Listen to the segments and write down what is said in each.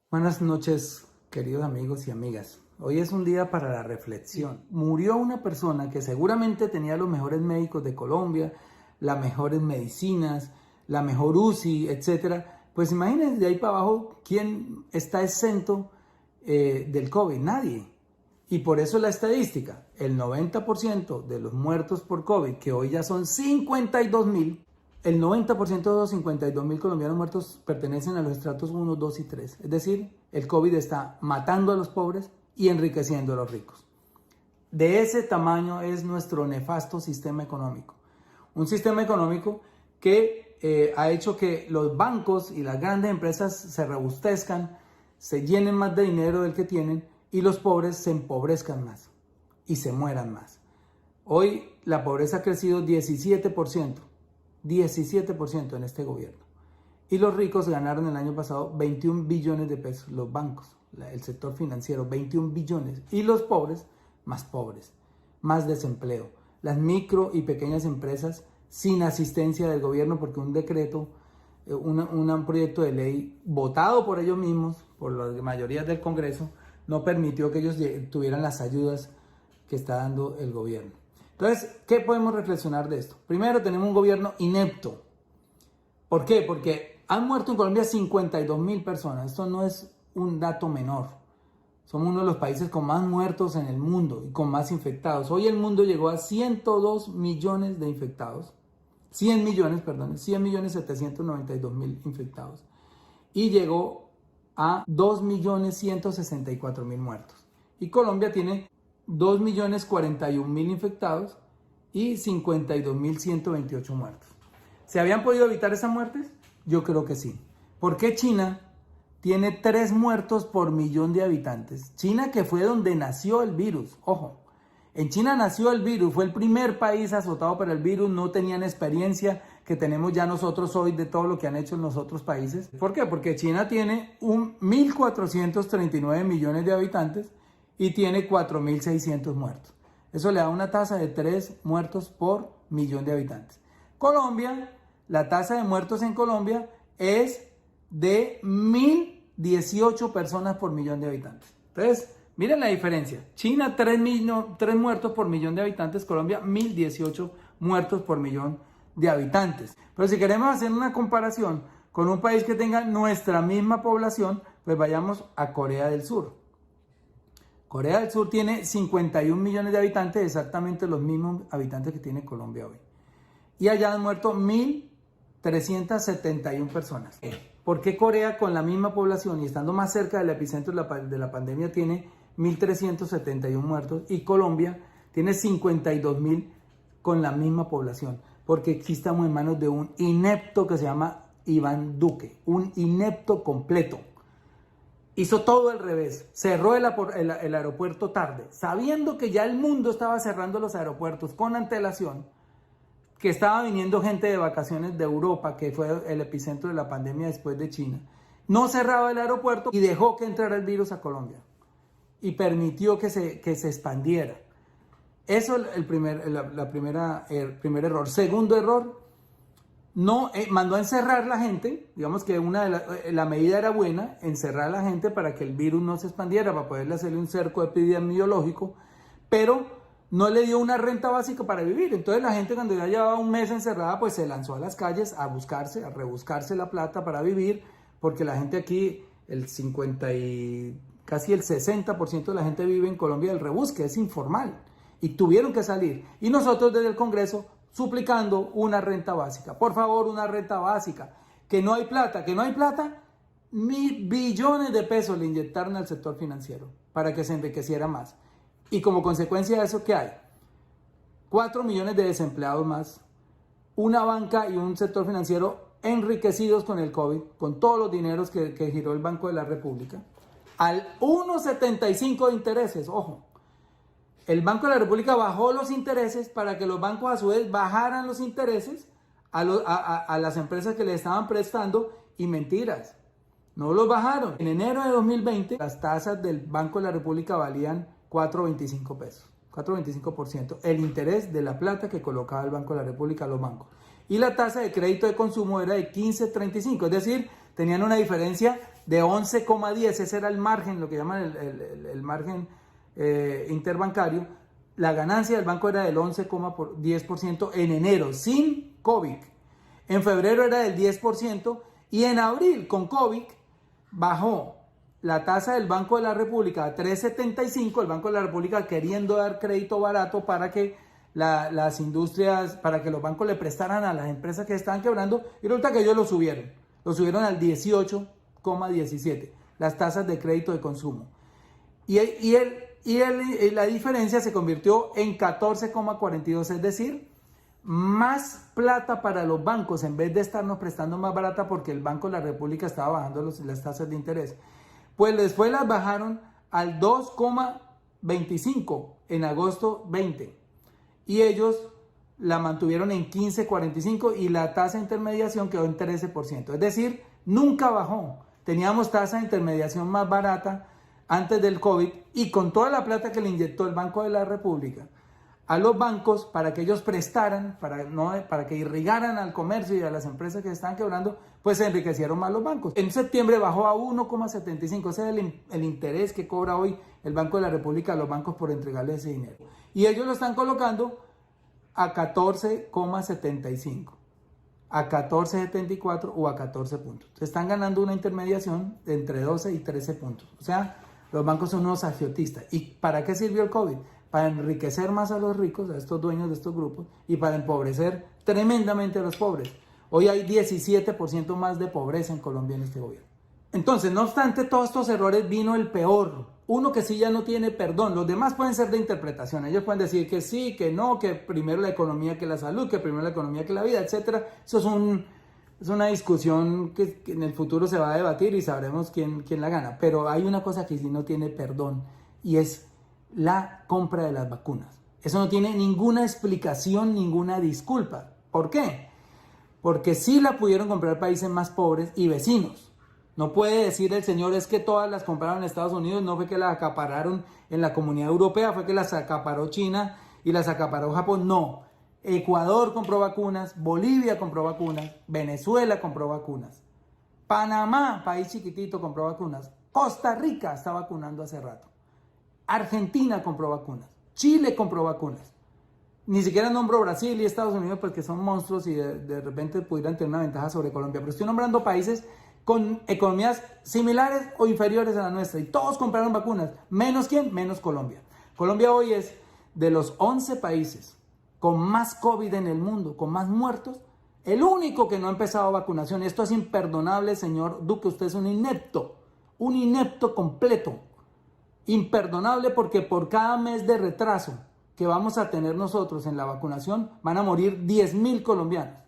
Buenas noches, queridos amigos y amigas. Hoy es un día para la reflexión. Murió una persona que seguramente tenía los mejores médicos de Colombia, las mejores medicinas, la mejor UCI, etcétera. Pues imagínense de ahí para abajo quién está exento del COVID. Nadie. Y por eso la estadística, el 90% de los muertos por COVID, que hoy ya son 52.000, el 90% de los 52.000 colombianos muertos pertenecen a los estratos 1, 2 y 3. Es decir, el COVID está matando a los pobres y enriqueciendo a los ricos. De ese tamaño es nuestro nefasto sistema económico. Un sistema económico que ha hecho que los bancos y las grandes empresas se robustezcan, se llenen más de dinero del que tienen y los pobres se empobrezcan más y se mueran más. Hoy la pobreza ha crecido 17% en este gobierno. Y los ricos ganaron el año pasado 21 billones de pesos, los bancos, el sector financiero, 21 billones. Y los pobres, más desempleo. Las micro y pequeñas empresas sin asistencia del gobierno porque un decreto, un proyecto de ley votado por ellos mismos, por la mayoría del Congreso, no permitió que ellos tuvieran las ayudas que está dando el gobierno. Entonces, ¿qué podemos reflexionar de esto? Primero, tenemos un gobierno inepto. ¿Por qué? Porque han muerto en Colombia 52.000 personas. Esto no es un dato menor. Somos uno de los países con más muertos en el mundo y con más infectados. Hoy el mundo llegó a 102 millones de infectados. 100.792.000 infectados. Y llegó a 2.164.000 muertos. Y Colombia tiene 2.041.000 infectados y 52.128 muertos. ¿Se habían podido evitar esas muertes? Yo creo que sí. ¿Por qué China tiene 3 muertos por millón de habitantes? China, que fue donde nació el virus. Ojo, en China nació el virus, fue el primer país azotado por el virus, no tenían experiencia que tenemos ya nosotros hoy de todo lo que han hecho en los otros países. ¿Por qué? Porque China tiene 1.439 millones de habitantes y tiene 4.600 muertos. Eso le da una tasa de 3 muertos por millón de habitantes. Colombia, la tasa de muertos en Colombia es de 1.018 personas por millón de habitantes. Entonces, miren la diferencia. China, 3 muertos por millón de habitantes. Colombia, 1.018 muertos por millón de habitantes. Pero si queremos hacer una comparación con un país que tenga nuestra misma población, pues vayamos a Corea del Sur. Corea del Sur tiene 51 millones de habitantes, exactamente los mismos habitantes que tiene Colombia hoy. Y allá han muerto 1.371 personas. ¿Por qué Corea, con la misma población y estando más cerca del epicentro de la pandemia, tiene 1.371 muertos y Colombia tiene 52.000 con la misma población? Porque aquí estamos en manos de un inepto que se llama Iván Duque, un inepto completo. Hizo todo al revés, cerró el aeropuerto tarde, sabiendo que ya el mundo estaba cerrando los aeropuertos con antelación, que estaba viniendo gente de vacaciones de Europa, que fue el epicentro de la pandemia después de China. No cerraba el aeropuerto y dejó que entrara el virus a Colombia y permitió que se expandiera. Eso es el primer error. Segundo error, no mandó a encerrar la gente. Digamos que la medida era buena, encerrar a la gente para que el virus no se expandiera, para poderle hacerle un cerco epidemiológico, pero no le dio una renta básica para vivir. Entonces la gente, cuando ya llevaba un mes encerrada, pues se lanzó a las calles a rebuscarse la plata para vivir, porque la gente aquí, casi el 60% de la gente vive en Colombia del rebusque, es informal, y tuvieron que salir. Y nosotros desde el Congreso suplicando una renta básica. Por favor, una renta básica. Que no hay plata, billones de pesos le inyectaron al sector financiero para que se enriqueciera más. Y como consecuencia de eso, ¿qué hay? 4 millones de desempleados más, una banca y un sector financiero enriquecidos con el COVID, con todos los dineros que giró el Banco de la República, al 1,75 de intereses, ojo. El Banco de la República bajó los intereses para que los bancos a su vez bajaran los intereses a las empresas que le estaban prestando, y mentiras, no los bajaron. En enero de 2020 las tasas del Banco de la República valían 4.25 pesos, 4.25%, el interés de la plata que colocaba el Banco de la República a los bancos. y la tasa de crédito de consumo era de 15.35, es decir, tenían una diferencia de 11,10, ese era el margen, lo que llaman el margen interbancario. La ganancia del banco era del 11,10% en enero, sin COVID. En febrero era del 10% y en abril, con COVID, bajó la tasa del Banco de la República a 3.75, el Banco de la República queriendo dar crédito barato para que las industrias, para que los bancos le prestaran a las empresas que estaban quebrando, y resulta que ellos lo subieron al 18,17, las tasas de crédito de consumo. Y la diferencia se convirtió en 14,42, es decir, más plata para los bancos en vez de estarnos prestando más barata porque el Banco de la República estaba bajando las tasas de interés. Pues después las bajaron al 2,25 en agosto 20 y ellos la mantuvieron en 15,45 y la tasa de intermediación quedó en 13%. Es decir, nunca bajó. Teníamos tasa de intermediación más barata antes del COVID y con toda la plata que le inyectó el Banco de la República a los bancos para que ellos prestaran, para que irrigaran al comercio y a las empresas que se estaban quebrando, pues se enriquecieron más los bancos. En septiembre bajó a 1,75, ese es el interés que cobra hoy el Banco de la República a los bancos por entregarles ese dinero. Y ellos lo están colocando a 14,75, a 14,74 o a 14 puntos. Se están ganando una intermediación de entre 12 y 13 puntos. O sea, los bancos son unos agiotistas. ¿Y para qué sirvió el COVID? Para enriquecer más a los ricos, a estos dueños de estos grupos, y para empobrecer tremendamente a los pobres. Hoy hay 17% más de pobreza en Colombia en este gobierno. Entonces, no obstante todos estos errores, vino el peor. Uno que sí ya no tiene perdón. Los demás pueden ser de interpretación. Ellos pueden decir que sí, que no, que primero la economía que la salud, que primero la economía que la vida, etc. Eso es una discusión que en el futuro se va a debatir y sabremos quién la gana. Pero hay una cosa que sí no tiene perdón y es la compra de las vacunas. Eso no tiene ninguna explicación, ninguna disculpa. ¿Por qué? Porque sí la pudieron comprar países más pobres y vecinos. No puede decir el señor es que todas las compraron en Estados Unidos, no fue que las acapararon en la Comunidad Europea, fue que las acaparó China y las acaparó Japón. No. Ecuador compró vacunas, Bolivia compró vacunas, Venezuela compró vacunas, Panamá, país chiquitito, compró vacunas, Costa Rica está vacunando hace rato. Argentina compró vacunas, Chile compró vacunas. Ni siquiera nombro Brasil y Estados Unidos porque son monstruos y de repente pudieran tener una ventaja sobre Colombia. Pero estoy nombrando países con economías similares o inferiores a la nuestra. Y todos compraron vacunas. ¿Menos quién? Menos Colombia. Colombia hoy es de los 11 países con más COVID en el mundo, con más muertos, el único que no ha empezado vacunación. Esto es imperdonable, señor Duque. Usted es un inepto completo. Imperdonable porque por cada mes de retraso que vamos a tener nosotros en la vacunación van a morir 10.000 colombianos.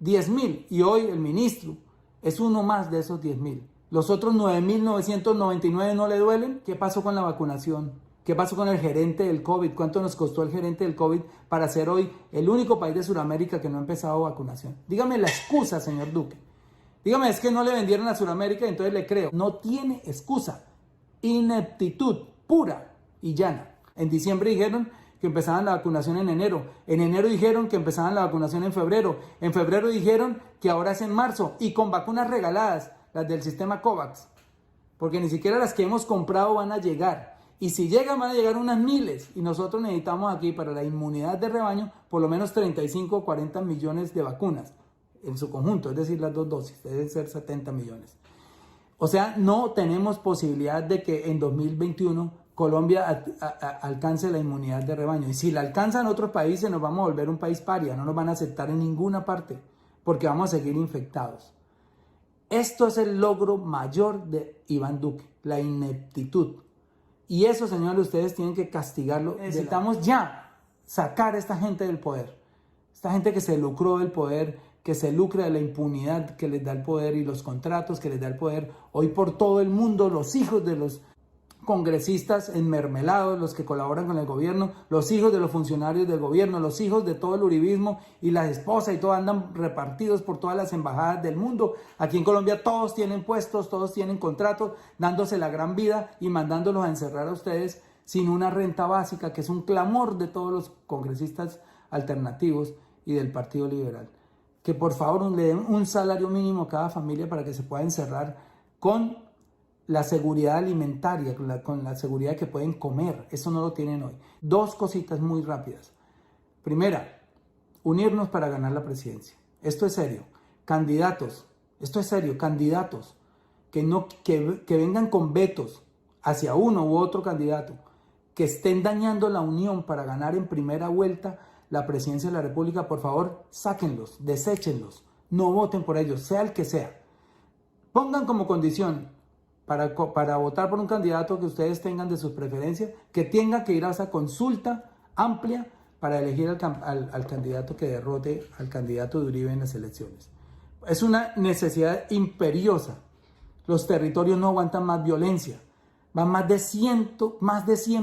10.000. Y hoy el ministro es uno más de esos 10.000. Los otros 9.999 no le duelen. ¿Qué pasó con la vacunación? ¿Qué pasó con el gerente del COVID? ¿Cuánto nos costó el gerente del COVID para ser hoy el único país de Sudamérica que no ha empezado vacunación? Dígame la excusa, señor Duque. Dígame, es que no le vendieron a Sudamérica, entonces le creo. No tiene excusa. Ineptitud pura y llana. En diciembre dijeron que empezaban la vacunación en enero. En enero dijeron que empezaban la vacunación en febrero. En febrero dijeron que ahora es en marzo y con vacunas regaladas, las del sistema COVAX. Porque ni siquiera las que hemos comprado van a llegar. Y si llegan, van a llegar unas miles. Y nosotros necesitamos aquí para la inmunidad de rebaño por lo menos 35 o 40 millones de vacunas en su conjunto. Es decir, las 2 dosis. Deben ser 70 millones. O sea, no tenemos posibilidad de que en 2021 Colombia alcance la inmunidad de rebaño. Y si la alcanzan otros países, nos vamos a volver un país paria. No nos van a aceptar en ninguna parte porque vamos a seguir infectados. Esto es el logro mayor de Iván Duque, la ineptitud. Y eso, señores, ustedes tienen que castigarlo. Necesitamos ya sacar a esta gente del poder. Esta gente que se lucró del poder, que se lucra de la impunidad que les da el poder y los contratos que les da el poder. Hoy por todo el mundo, los hijos de los congresistas enmermelados, los que colaboran con el gobierno, los hijos de los funcionarios del gobierno, los hijos de todo el uribismo y las esposas y todo andan repartidos por todas las embajadas del mundo. Aquí en Colombia todos tienen puestos, todos tienen contratos, dándose la gran vida y mandándolos a encerrar a ustedes sin una renta básica, que es un clamor de todos los congresistas alternativos y del Partido Liberal. que por favor le den un salario mínimo a cada familia para que se pueda encerrar con la seguridad alimentaria, con la seguridad que pueden comer. Eso no lo tienen hoy. Dos cositas muy rápidas. Primera, unirnos para ganar la presidencia. Esto es serio. Candidatos, esto es serio, candidatos que vengan con vetos hacia uno u otro candidato, que estén dañando la unión para ganar en primera vuelta la presidencia de la República, por favor, sáquenlos, deséchenlos, no voten por ellos, sea el que sea. Pongan como condición para votar por un candidato que ustedes tengan de sus preferencias, que tenga que ir a esa consulta amplia para elegir al candidato que derrote al candidato de Uribe en las elecciones. Es una necesidad imperiosa. Los territorios no aguantan más violencia. Van más de 100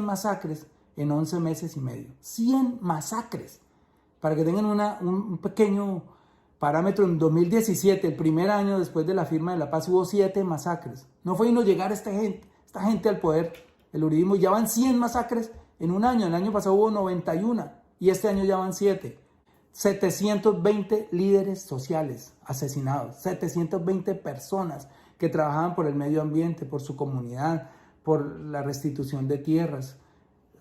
masacres en 11 meses y medio. 100 masacres. Para que tengan un pequeño parámetro, en 2017, el primer año después de la firma de la paz, hubo 7 masacres. No fue no llegar esta gente al poder, el uribismo, y ya van 100 masacres en un año. El año pasado hubo 91 y este año ya van 7. 720 líderes sociales asesinados, 720 personas que trabajaban por el medio ambiente, por su comunidad, por la restitución de tierras,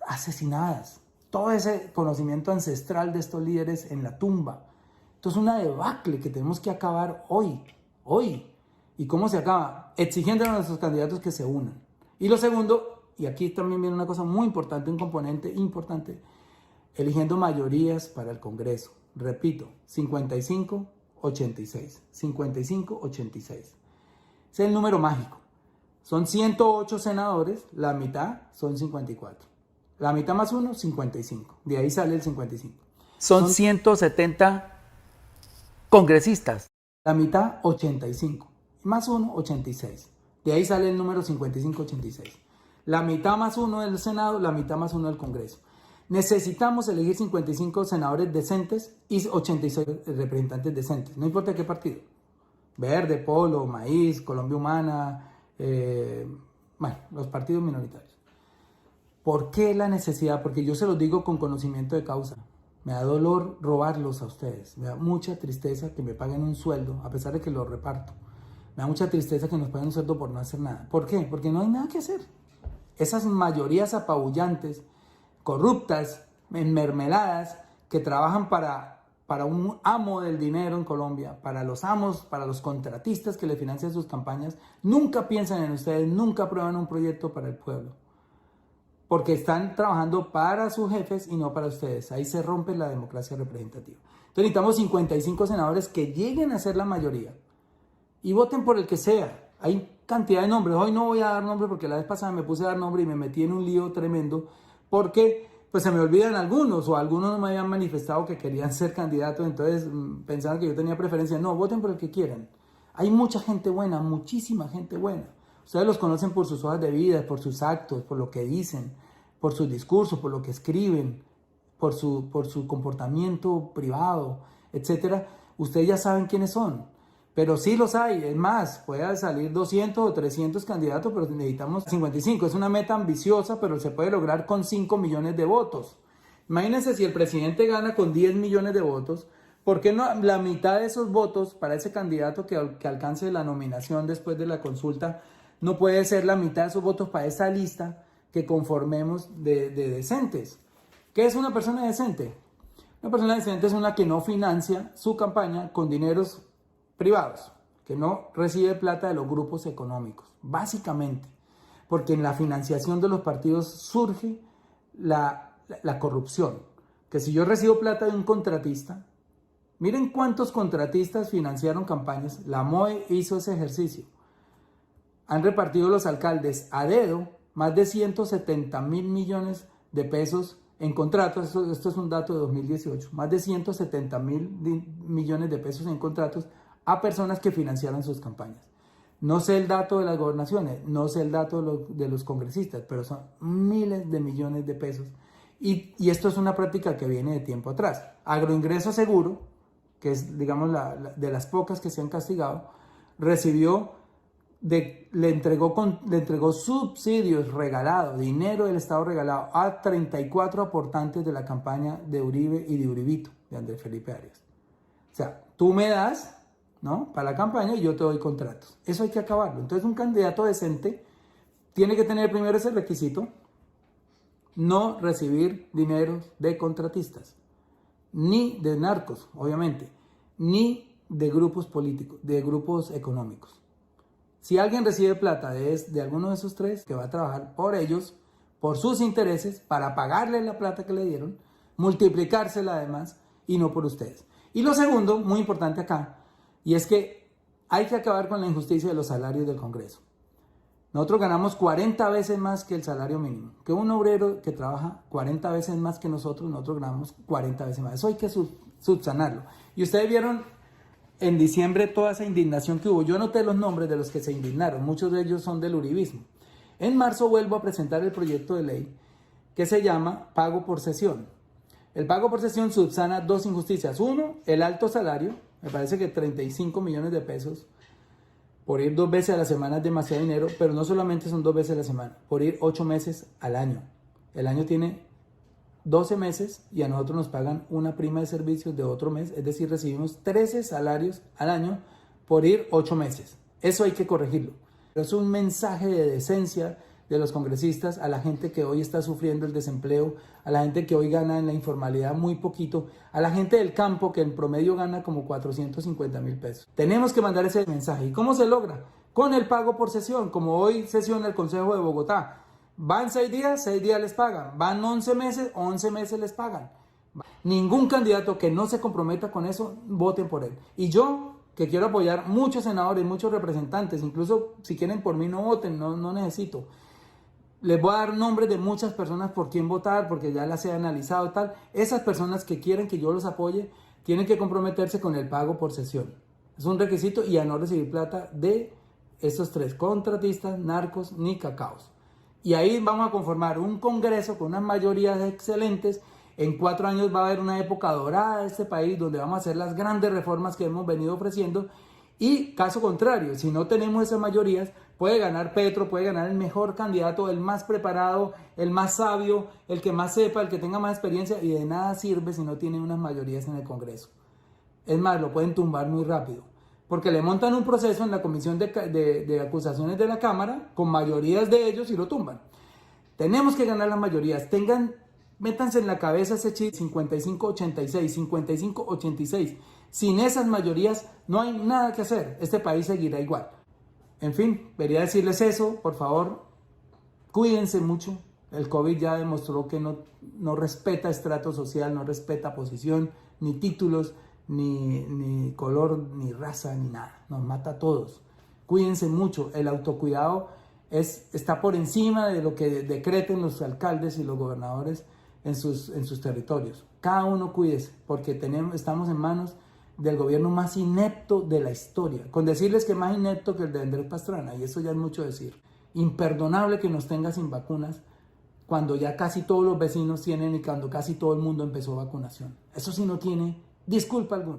asesinadas. Todo ese conocimiento ancestral de estos líderes en la tumba. Esto es una debacle que tenemos que acabar hoy. ¿Y cómo se acaba? Exigiendo a nuestros candidatos que se unan. Y lo segundo, y aquí también viene una cosa muy importante, un componente importante, eligiendo mayorías para el Congreso. Repito, 55-86. 55-86. Es el número mágico. Son 108 senadores, la mitad son 54. La mitad más uno, 55. De ahí sale el 55. Son 170 congresistas. La mitad, 85. Más uno, 86. De ahí sale el número 55-86. La mitad más uno del Senado, la mitad más uno del Congreso. Necesitamos elegir 55 senadores decentes y 86 representantes decentes. No importa qué partido. Verde, Polo, Maíz, Colombia Humana, los partidos minoritarios. ¿Por qué la necesidad? Porque yo se los digo con conocimiento de causa. Me da dolor robarlos a ustedes. Me da mucha tristeza que me paguen un sueldo, a pesar de que lo reparto. Me da mucha tristeza que nos paguen un sueldo por no hacer nada. ¿Por qué? Porque no hay nada que hacer. Esas mayorías apabullantes, corruptas, enmermeladas, que trabajan para un amo del dinero en Colombia, para los amos, para los contratistas que le financian sus campañas, nunca piensan en ustedes, nunca aprueban un proyecto para el pueblo. Porque están trabajando para sus jefes y no para ustedes. Ahí se rompe la democracia representativa. Entonces necesitamos 55 senadores que lleguen a ser la mayoría y voten por el que sea. Hay cantidad de nombres. Hoy no voy a dar nombre porque la vez pasada me puse a dar nombre y me metí en un lío tremendo porque pues se me olvidan algunos o algunos no me habían manifestado que querían ser candidatos, entonces pensaban que yo tenía preferencia. No, voten por el que quieran. Hay mucha gente buena, muchísima gente buena. Ustedes los conocen por sus hojas de vida, por sus actos, por lo que dicen, por sus discursos, por lo que escriben, por su comportamiento privado, etc. Ustedes ya saben quiénes son. Pero sí los hay, es más, puede salir 200 o 300 candidatos, pero necesitamos 55. Es una meta ambiciosa, pero se puede lograr con 5 millones de votos. Imagínense si el presidente gana con 10 millones de votos, ¿por qué no la mitad de esos votos para ese candidato que alcance la nominación después de la consulta no puede ser la mitad de esos votos para esa lista que conformemos de decentes? ¿Qué es una persona decente? Una persona decente es una que no financia su campaña con dineros privados, que no recibe plata de los grupos económicos, básicamente, porque en la financiación de los partidos surge la corrupción, que si yo recibo plata de un contratista, miren cuántos contratistas financiaron campañas, la MOE hizo ese ejercicio, han repartido los alcaldes a dedo más de 170.000 millones de pesos en contratos, esto es un dato de 2018, más de 170.000 millones de pesos en contratos a personas que financiaron sus campañas. No sé el dato de las gobernaciones, no sé el dato de los congresistas, pero son miles de millones de pesos. Y esto es una práctica que viene de tiempo atrás. Agroingreso Seguro, que es, digamos, de las pocas que se han castigado, le entregó subsidios regalados, dinero del Estado regalado a 34 aportantes de la campaña de Uribe y de Uribito, de Andrés Felipe Arias. O sea, Tú me das, ¿no?, para la campaña y yo te doy contratos. Eso hay que acabarlo. Entonces un candidato decente tiene que tener primero ese requisito: no recibir dinero de contratistas, ni de narcos, obviamente, ni de grupos políticos, de grupos económicos. Si alguien recibe plata de alguno de esos tres, que va a trabajar por ellos, por sus intereses, para pagarle la plata que le dieron, multiplicársela además, y no por ustedes. Y lo segundo, muy importante acá, y es que hay que acabar con la injusticia de los salarios del Congreso. Nosotros ganamos 40 veces más que el salario mínimo. Que un obrero que trabaja 40 veces más que nosotros ganamos 40 veces más. Eso hay que subsanarlo. Y ustedes vieron en diciembre toda esa indignación que hubo. Yo noté los nombres de los que se indignaron. Muchos de ellos son del uribismo. En marzo vuelvo a presentar el proyecto de ley que se llama Pago por Sesión. El pago por sesión subsana dos injusticias. Uno, el alto salario. Me parece que 35 millones de pesos por ir 2 veces a la semana es demasiado dinero, pero no solamente son 2 veces a la semana, por ir 8 meses al año. El año tiene 12 meses y a nosotros nos pagan una prima de servicios de otro mes, es decir, recibimos 13 salarios al año por ir 8 meses. Eso hay que corregirlo. Es un mensaje de decencia de los congresistas a la gente que hoy está sufriendo el desempleo, a la gente que hoy gana en la informalidad muy poquito, a la gente del campo que en promedio gana como 450,000 pesos. Tenemos que mandar ese mensaje. ¿Y cómo se logra? Con el pago por sesión, como hoy sesiona el Consejo de Bogotá. Van 6 días les pagan. Van 11 meses, 11 meses les pagan. Ningún candidato que no se comprometa con eso, voten por él. Y yo, que quiero apoyar muchos senadores, muchos representantes, incluso si quieren por mí no voten, no necesito. Les voy a dar nombres de muchas personas por quién votar, porque ya las he analizado tal. Esas personas que quieren que yo los apoye, tienen que comprometerse con el pago por sesión. Es un requisito, y a no recibir plata de estos tres: contratistas, narcos, ni cacaos. Y ahí vamos a conformar un Congreso con unas mayorías excelentes. En 4 años va a haber una época dorada de este país, donde vamos a hacer las grandes reformas que hemos venido ofreciendo. Y caso contrario, si no tenemos esas mayorías, puede ganar Petro, puede ganar el mejor candidato, el más preparado, el más sabio, el que más sepa, el que tenga más experiencia, y de nada sirve si no tiene unas mayorías en el Congreso. Es más, lo pueden tumbar muy rápido, porque le montan un proceso en la Comisión de Acusaciones de la Cámara con mayorías de ellos y lo tumban. Tenemos que ganar las mayorías. Métanse en la cabeza ese chip: 55-86, 55-86. Sin esas mayorías no hay nada que hacer. Este país seguirá igual. En fin, quería decirles eso. Por favor, cuídense mucho. El COVID ya demostró que no respeta estrato social, no respeta posición, ni títulos, ni color, ni raza, ni nada. Nos mata a todos. Cuídense mucho. El autocuidado está por encima de lo que decreten los alcaldes y los gobernadores en sus territorios. Cada uno cuídese, porque estamos en manos del gobierno más inepto de la historia. Con decirles que más inepto que el de Andrés Pastrana, y eso ya es mucho decir. Imperdonable que nos tenga sin vacunas cuando ya casi todos los vecinos tienen y cuando casi todo el mundo empezó vacunación. Eso sí no tiene disculpa alguna.